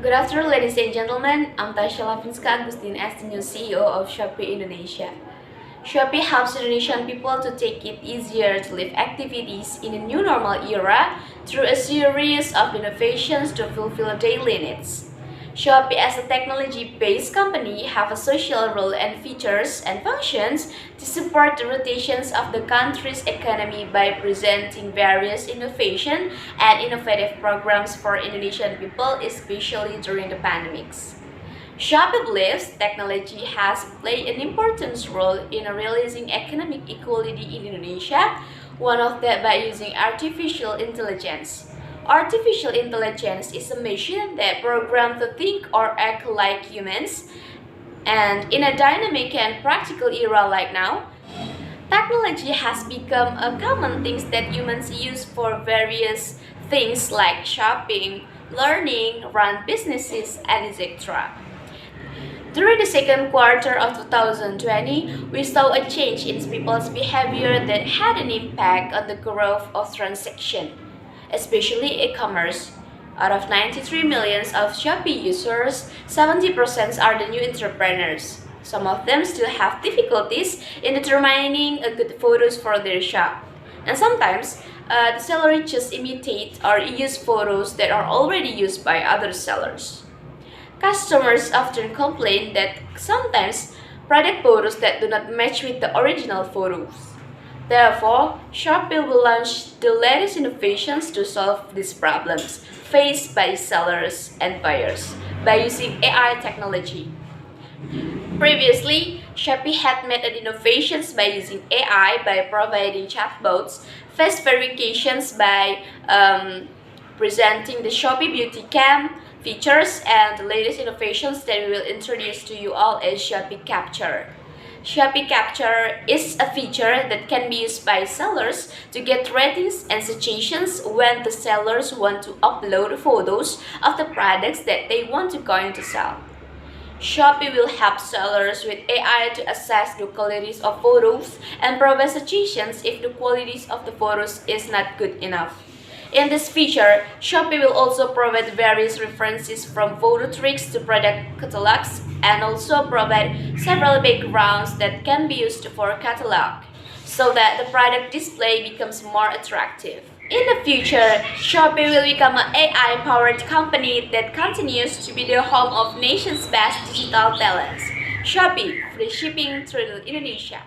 Good afternoon, ladies and gentlemen. I'm Tasya Lavinska Agustin as the new CEO of Shopee Indonesia. Shopee helps Indonesian people to take it easier to live activities in a new normal era through a series of innovations to fulfill daily needs. Shopee as a technology-based company have a social role and features and functions to support the rotations of the country's economy by presenting various innovation and innovative programs for Indonesian people, especially during the pandemics. Shopee believes technology has played an important role in realizing economic equality in Indonesia, one of that by using artificial intelligence. Artificial intelligence is a machine that programmed to think or act like humans, and in a dynamic and practical era like now, technology has become a common thing that humans use for various things like shopping, learning, run businesses, and etc. During the second quarter of 2020, we saw a change in people's behavior that had an impact on the growth of transactions, especially e-commerce. Out of 93 million of Shopee users, 70% are the new entrepreneurs. Some of them still have difficulties in determining a good photos for their shop. And sometimes, the seller just imitate or use photos that are already used by other sellers. Customers often complain that sometimes product photos that do not match with the original photos. Therefore, Shopee will launch the latest innovations to solve these problems faced by sellers and buyers by using AI technology. Previously, Shopee had made innovations by using AI by providing chatbots, face verifications by presenting the Shopee Beauty Cam features, and the latest innovations that we will introduce to you all is Shopee Capture. Shopee Capture is a feature that can be used by sellers to get ratings and suggestions when the sellers want to upload photos of the products that they want to going to sell. Shopee will help sellers with AI to assess the qualities of photos and provide suggestions if the qualities of the photos is not good enough. In this feature, Shopee will also provide various references from photo tricks to product catalogs and also provide several backgrounds that can be used for catalog so that the product display becomes more attractive. In the future, Shopee will become an AI-powered company that continues to be the home of nation's best digital talents. Shopee, free shipping through Indonesia.